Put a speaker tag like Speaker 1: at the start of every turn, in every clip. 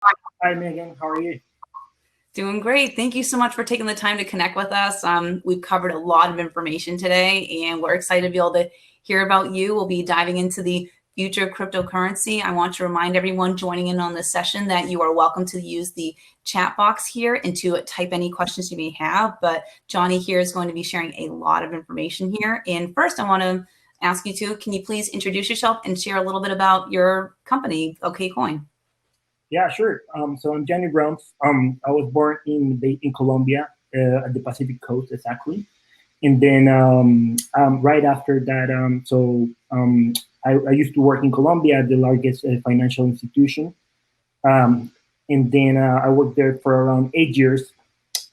Speaker 1: Hi, Megan. How are you?
Speaker 2: Doing great. Thank you so much for taking the time to connect with us. We've covered a lot of information today, and we're excited to be able to hear about you. We'll be diving into the future of cryptocurrency. I want to remind everyone joining in on this session that you are welcome to use the chat box here and to type any questions you may have. But Jhanny here is going to be sharing a lot of information here. And first, I want to ask you can you please introduce yourself and share a little bit about your company, OKCoin?
Speaker 1: Yeah, sure. So I'm Jhanny Rumpf. I was born in Colombia, at the Pacific Coast, exactly. And then right after that, I used to work in Colombia at the largest financial institution. Um, and then I worked there for around 8 years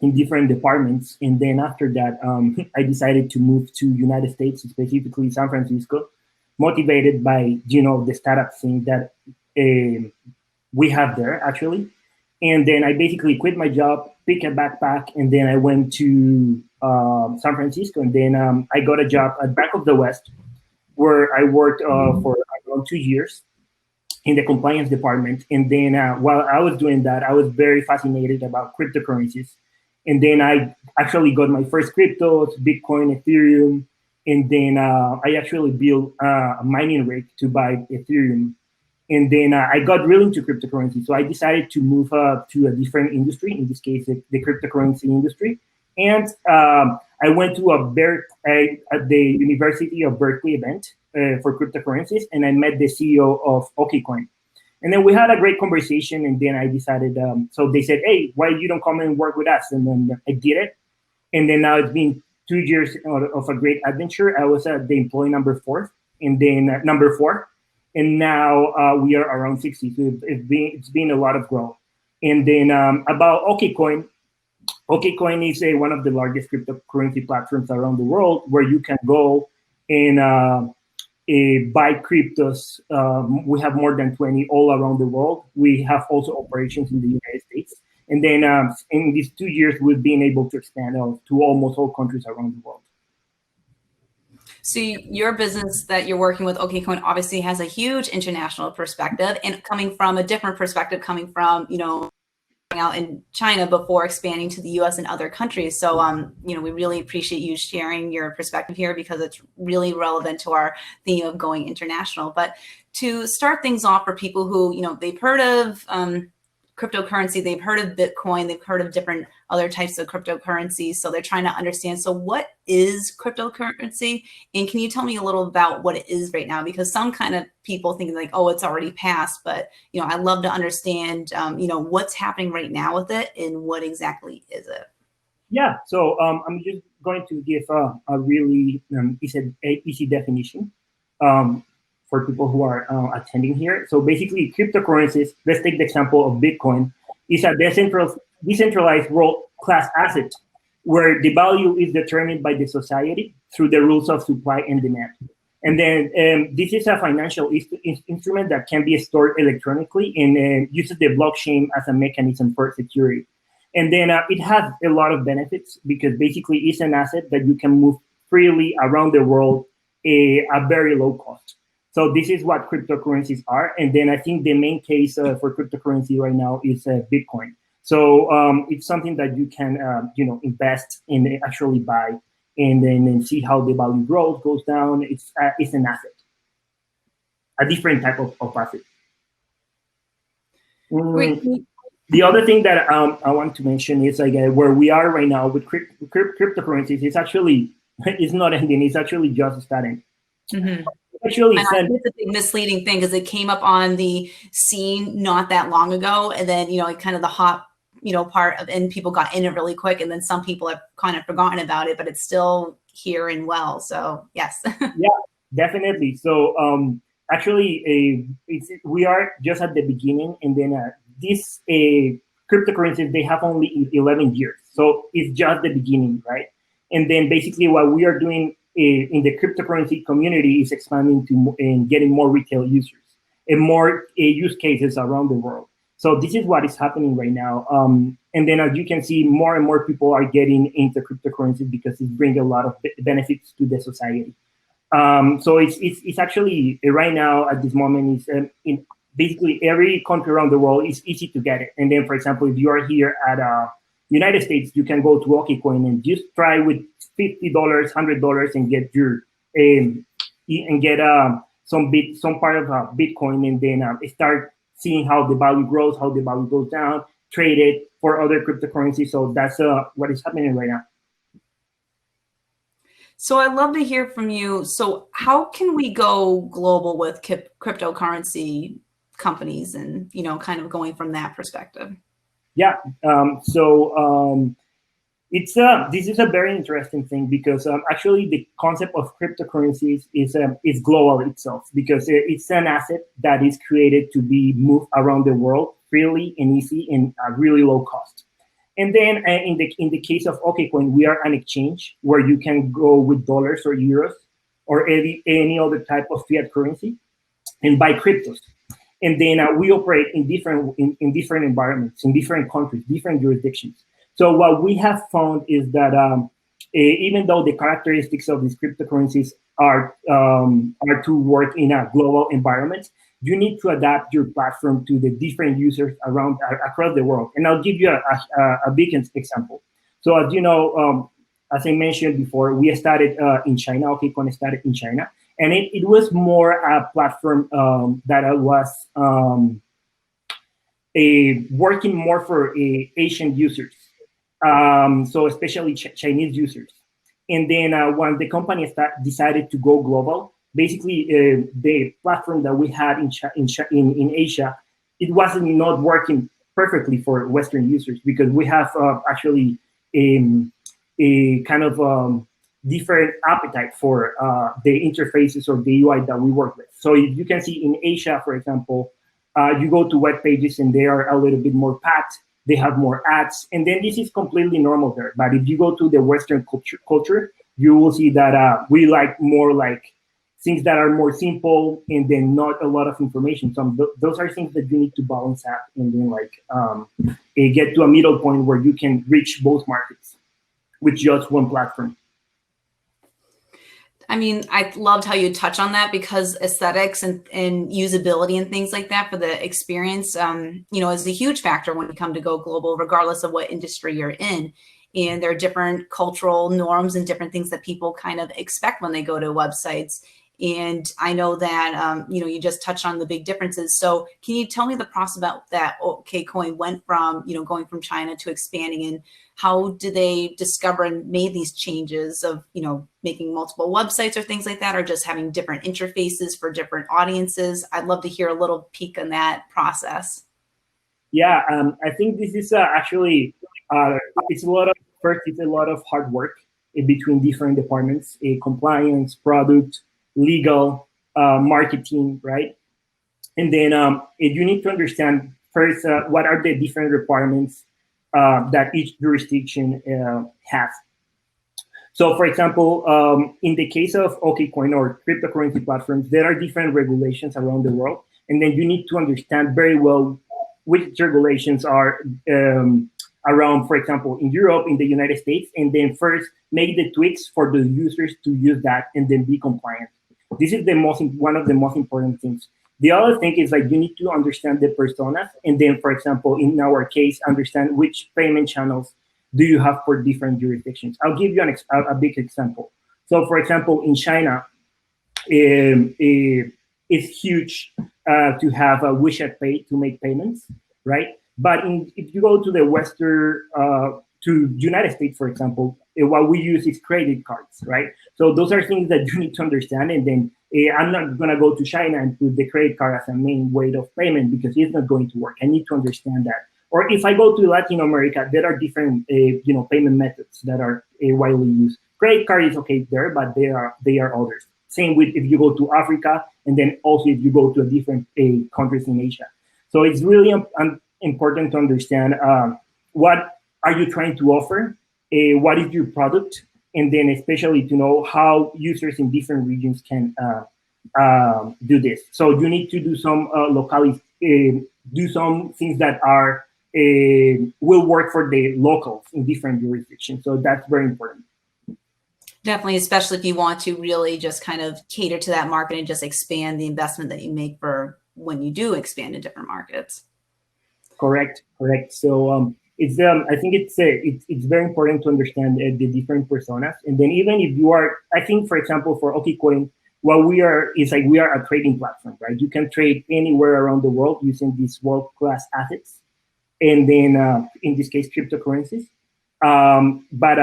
Speaker 1: in different departments. And then after that, I decided to move to United States, specifically San Francisco, motivated by the startup scene that uh, we have there actually. And then I basically quit my job, picked a backpack, and then I went to San Francisco. And then I got a job at Bank of the West, where I worked for around 2 years in the compliance department. And then while I was doing that, I was very fascinated about cryptocurrencies. And then I actually got my first cryptos, Bitcoin, Ethereum. And then I actually built a mining rig to buy Ethereum. And then I got really into cryptocurrency. So I decided to move to a different industry, in this case, the cryptocurrency industry. And I went to at the University of Berkeley event for cryptocurrencies, and I met the CEO of OKCoin. And then we had a great conversation, and then I decided, so they said, hey, why you don't come and work with us? And then I did it. And then now it's been 2 years of a great adventure. I was the employee number 4, and then number 4, and now we are around 60. So it's been a lot of growth. And then about OKCoin, OKCoin is one of the largest cryptocurrency platforms around the world, where you can go and buy cryptos. We have more than 20 all around the world. We have also operations in the United States. And then in these 2 years, we've been able to expand to almost all countries around the world.
Speaker 2: So your business that you're working with, OKCoin, obviously has a huge international perspective, and coming from a different perspective, coming from, out in China before expanding to the US and other countries. So, we really appreciate you sharing your perspective here, because it's really relevant to our theme of going international. But to start things off, for people who, they've heard of cryptocurrency, they've heard of Bitcoin, they've heard of different other types of cryptocurrencies. So they're trying to understand, so what is cryptocurrency? And can you tell me a little about what it is right now? Because some kind of people think like, oh, it's already passed, but I'd love to understand, what's happening right now with it and what exactly is it?
Speaker 1: Yeah, so I'm just going to give a really easy definition for people who are attending here. So basically, cryptocurrencies, let's take the example of Bitcoin, is a decentralized world-class asset where the value is determined by the society through the rules of supply and demand. And then this is a financial instrument that can be stored electronically and uses the blockchain as a mechanism for security. And then it has a lot of benefits, because basically it's an asset that you can move freely around the world at very low cost. So this is what cryptocurrencies are. And then I think the main case for cryptocurrency right now is Bitcoin. So it's something that you can, invest in, actually buy, and then see how the value grows, goes down. It's an asset, a different type of asset. The other thing that I want to mention is where we are right now with cryptocurrencies. It's not ending. It's actually just starting.
Speaker 2: Mm-hmm. Actually, it's a big misleading thing, because it came up on the scene not that long ago, and then kind of the hot part of, and people got in it really quick, and then some people have kind of forgotten about it, but it's still here and well. So yes.
Speaker 1: Yeah, definitely. So we are just at the beginning, and then these cryptocurrencies, they have only 11 years, so it's just the beginning, right? And then basically what we are doing in the cryptocurrency community is expanding to and getting more retail users and more use cases around the world. So this is what is happening right now. And then as you can see, more and more people are getting into cryptocurrency because it brings a lot of benefits to the society. So it's actually right now at this moment basically every country around the world is easy to get it. And then, for example, if you are here at United States, you can go to OKCoin and just try with $50, $100 and get your and get some part of Bitcoin, and then start seeing how the value grows, how the value goes down, trade it for other cryptocurrencies. So that's what is happening right now.
Speaker 2: So I'd love to hear from you. So how can we go global with cryptocurrency companies and, you know, kind of going from that perspective?
Speaker 1: Yeah. This is a very interesting thing because actually the concept of cryptocurrencies is global itself, because it's an asset that is created to be moved around the world freely and easy and at really low cost. And then in the case of OKCoin, we are an exchange where you can go with dollars or euros or any other type of fiat currency and buy cryptos. And then we operate in different environments, in different countries, different jurisdictions. So what we have found is that even though the characteristics of these cryptocurrencies are to work in a global environment, you need to adapt your platform to the different users across the world. And I'll give you a big example. So as you know, as I mentioned before, we started in China. OKCoin started in China, and it was more a platform that was working more for Asian users. So especially Chinese users. And then when the company decided to go global, basically the platform that we had in Asia, it wasn't not working perfectly for Western users, because we have actually a kind of different appetite for the interfaces or the UI that we work with. So if you can see in Asia, for example, you go to web pages and they are a little bit more packed. They have more ads, and then this is completely normal there. But if you go to the Western culture, you will see that we like more like things that are more simple and then not a lot of information. So those are things that you need to balance out and then like get to a middle point where you can reach both markets with just one platform.
Speaker 2: I mean, I loved how you touch on that, because aesthetics and usability and things like that for the experience, you know, is a huge factor when you come to go global, regardless of what industry you're in. And there are different cultural norms and different things that people kind of expect when they go to websites. And I know that, you know, you just touched on the big differences. So can you tell me the process about that OKCoin went from, you know, going from China to expanding, and how did they discover and made these changes of, you know, making multiple websites or things like that, or just having different interfaces for different audiences? I'd love to hear a little peek on that process.
Speaker 1: Yeah, I think this is actually, it's a lot of hard work in between different departments, compliance, product, legal, marketing, right? And then you need to understand first what are the different requirements that each jurisdiction has. So, for example, in the case of OKCoin or cryptocurrency platforms, there are different regulations around the world, and then you need to understand very well which regulations are around, for example, in Europe, in the United States, and then first make the tweaks for the users to use that and then be compliant. This is one of the most important things. The other thing is like you need to understand the personas, and then, for example, in our case, understand which payment channels do you have for different jurisdictions. I'll give you a big example. So, for example, in China, it's huge to have a WeChat Pay to make payments, right? But if you go to the Western, to United States, for example, what we use is credit cards, right? So those are things that you need to understand. And then I'm not going to go to China and put the credit card as a main way of payment, because it's not going to work. I need to understand that. Or if I go to Latin America, there are different payment methods that are widely used. Credit card is okay there, but there are others. Same with if you go to Africa, and then also if you go to a different countries in Asia. So it's really important to understand what are you trying to offer, what is your product, and then especially to know how users in different regions can do this. So you need to do some do some things that are will work for the locals in different jurisdictions. So that's very important.
Speaker 2: Definitely, especially if you want to really just kind of cater to that market and just expand the investment that you make for when you do expand in different markets.
Speaker 1: Correct. So it's I think it's very important to understand the different personas, and then even if you are, I think for example for OKCoin, what we are is like we are a trading platform, right? You can trade anywhere around the world using these world class assets, and then in this case cryptocurrencies. But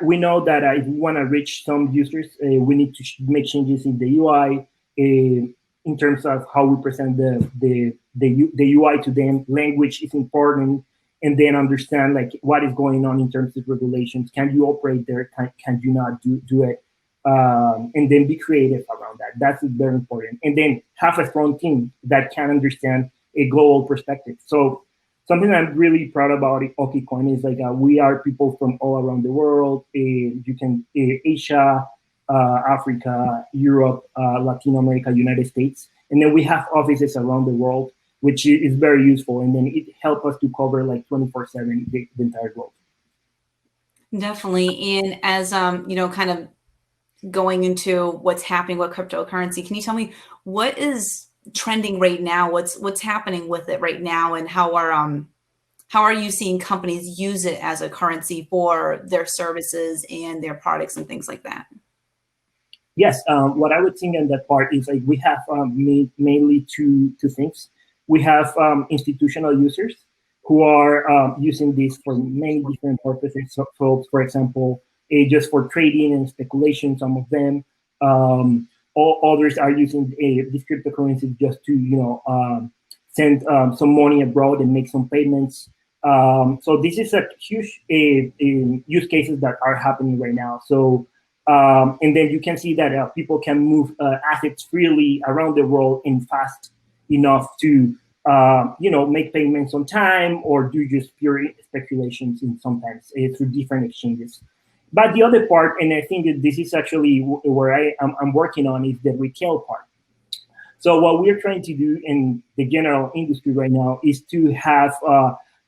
Speaker 1: we know that if we want to reach some users, we need to make changes in the UI, in terms of how we present the UI to them. Language is important, and then understand like what is going on in terms of regulations. Can you operate there? Can you not do it? And then be creative around that. That's very important. And then have a strong team that can understand a global perspective. So something I'm really proud about OKCoin is like we are people from all around the world. You can Asia, Africa, Europe, Latin America, United States, and then we have offices around the world, which is very useful. And then it helps us to cover like 24/7 the entire globe.
Speaker 2: Definitely. And as kind of going into what's happening with cryptocurrency, can you tell me what is trending right now? What's happening with it right now, and how are you seeing companies use it as a currency for their services and their products and things like that?
Speaker 1: Yes, what I would think on that part is like we have mainly two things. We have institutional users who are using this for many different purposes. So for example, just for trading and speculation, some of them. All others are using this cryptocurrency just to send some money abroad and make some payments. So this is a huge use cases that are happening right now. So and then you can see that people can move assets freely around the world and fast enough to make payments on time or do just pure speculations in sometimes through different exchanges. But the other part, and I think that this is actually where I'm working on, is the retail part. So what we're trying to do in the general industry right now is to have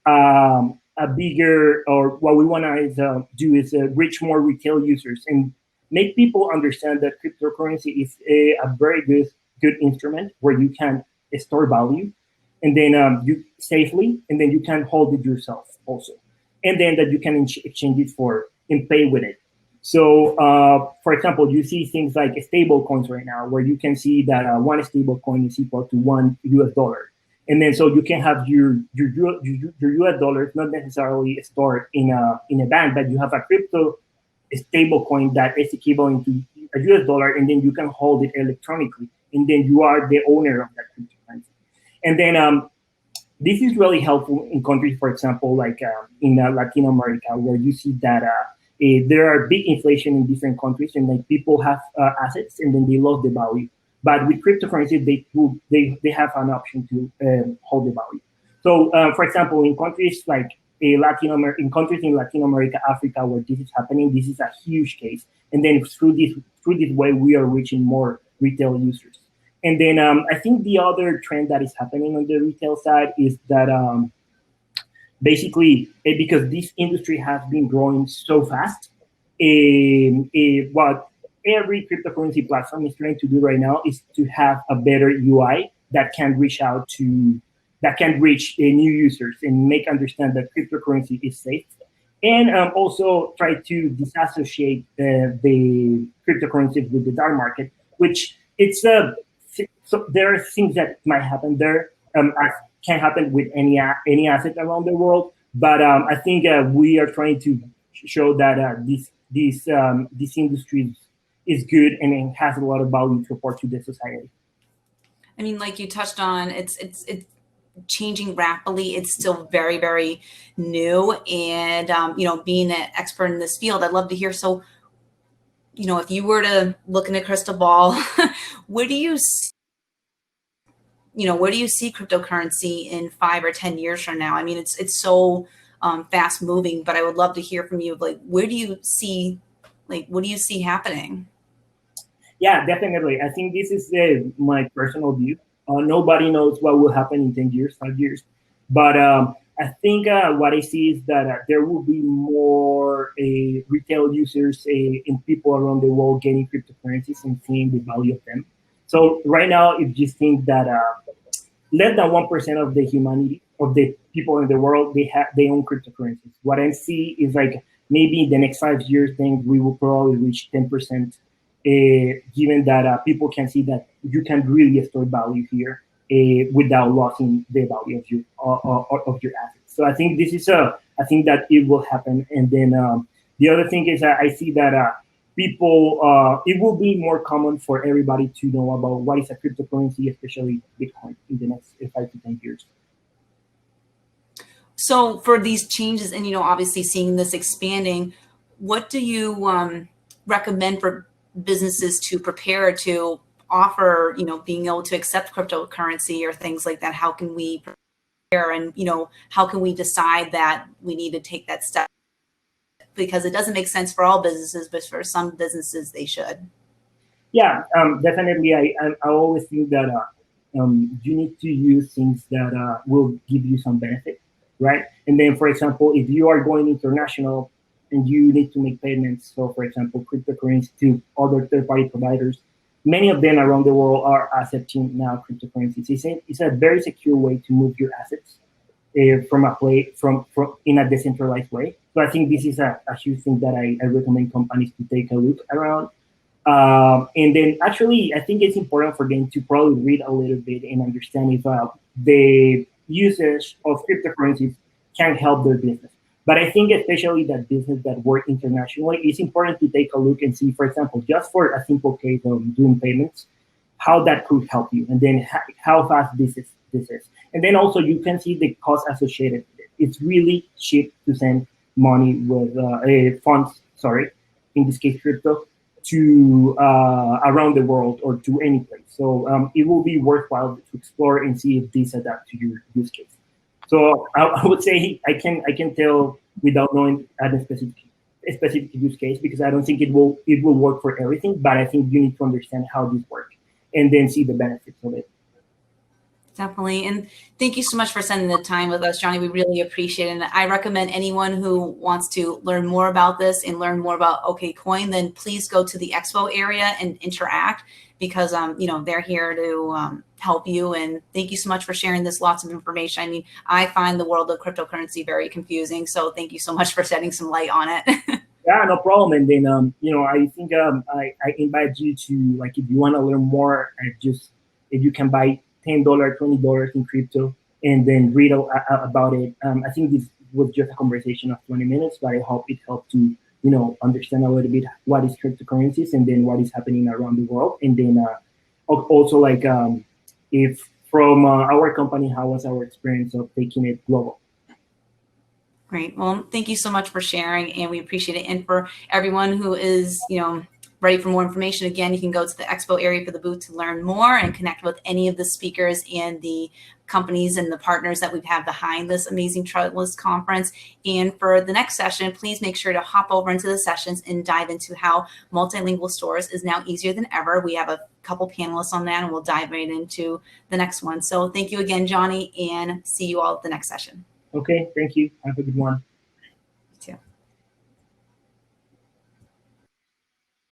Speaker 1: a bigger, or what we want to do is reach more retail users and make people understand that cryptocurrency is a very good instrument where you can store value, and then you safely, and then you can hold it yourself also, and then that you can exchange it for and pay with it. So, for example, you see things like stable coins right now, where you can see that one stable coin is equal to $1, and then so you can have your US dollars not necessarily stored in a bank, but you have a crypto stable coin that is equivalent to a US dollar, and then you can hold it electronically, and then you are the owner of that cryptocurrency. And then this is really helpful in countries, for example, like in Latin America, where you see that there are big inflation in different countries, and like people have assets and then they lose the value. But with cryptocurrency, they have an option to hold the value. So, for example, in countries like in Latin America, Africa, where this is happening, this is a huge case. And then through this way, we are reaching more retail users. And then I think the other trend that is happening on the retail side is that basically because this industry has been growing so fast, what every cryptocurrency platform is trying to do right now is to have a better UI that can reach new users and make understand that cryptocurrency is safe, and also try to disassociate the cryptocurrencies with the dark market, which it's so there are things that might happen there. Can happen with any asset around the world, but I think we are trying to show that this industry is good and it has a lot of value to support to the society.
Speaker 2: I mean, like you touched on, it's changing rapidly. It's still very, very new, and being an expert in this field, I'd love to hear. So, if you were to look in a crystal ball, where do you see cryptocurrency in 5 or 10 years from now? I mean, it's so fast moving, but I would love to hear from you. Like, what do you see happening?
Speaker 1: Yeah, definitely. I think this is my personal view. Nobody knows what will happen in 10 years, 5 years. But I think what I see is that there will be more retail users and people around the world getting cryptocurrencies and seeing the value of them. So right now, if you think that less than 1% of the humanity, of the people in the world, they own cryptocurrencies. What I see is like maybe in the next 5 years, then we will probably reach 10%, given that people can see that you can really store value here without losing the value of your assets. So I think this is I think that it will happen. And then the other thing is that I see that people, it will be more common for everybody to know about what is a cryptocurrency, especially Bitcoin, in the next 5 to 10 years.
Speaker 2: So for these changes and, obviously seeing this expanding, what do you recommend for businesses to prepare to offer, being able to accept cryptocurrency or things like that? How can we prepare, and, how can we decide that we need to take that step? Because it doesn't make sense for all businesses, but for some businesses, they should.
Speaker 1: Yeah, definitely. I always think that you need to use things that will give you some benefit, right? And then, for example, if you are going international and you need to make payments, so for example, cryptocurrency to other third-party providers, many of them around the world are accepting now cryptocurrencies. It's a very secure way to move your assets from a play from in a decentralized way. So I think this is a huge thing that I recommend companies to take a look around. And then actually, I think it's important for them to probably read a little bit and understand if the usage of cryptocurrencies can help their business. But I think especially that business that work internationally, it's important to take a look and see, for example, just for a simple case of doing payments, how that could help you, and then how fast this is. And then also you can see the cost associated with it. It's really cheap to send money with funds, sorry, in this case crypto, to around the world or to any place. So it will be worthwhile to explore and see if these adapt to your use case. So I would say I can tell without knowing a specific use case, because I don't think it will work for everything. But I think you need to understand how this works and then see the benefits of it.
Speaker 2: Definitely. And thank you so much for spending the time with us, Jhanny. We really appreciate it. And I recommend anyone who wants to learn more about this and learn more about OKCoin, then please go to the expo area and interact, because, they're here to help you. And thank you so much for sharing this lots of information. I mean, I find the world of cryptocurrency very confusing. So thank you so much for shedding some light on it.
Speaker 1: Yeah, no problem. And then, I think I invite you to, like, if you want to learn more, if you can buy $10, $20 in crypto and then read about it. I think this was just a conversation of 20 minutes, but I hope it helped to, understand a little bit what is cryptocurrencies and then what is happening around the world. And then also, like, if from our company, how was our experience of taking it global?
Speaker 2: Great. Well, thank you so much for sharing, and we appreciate it. And for everyone who is, ready for more information, again, you can go to the expo area for the booth to learn more and connect with any of the speakers and the companies and the partners that we have behind this amazing Trellis conference. And for the next session, please make sure to hop over into the sessions and dive into how multilingual stores is now easier than ever. We have a couple panelists on that, and we'll dive right into the next one. So thank you again, Jhanny, and see you all at the next session.
Speaker 1: Okay, thank you. Have a good one.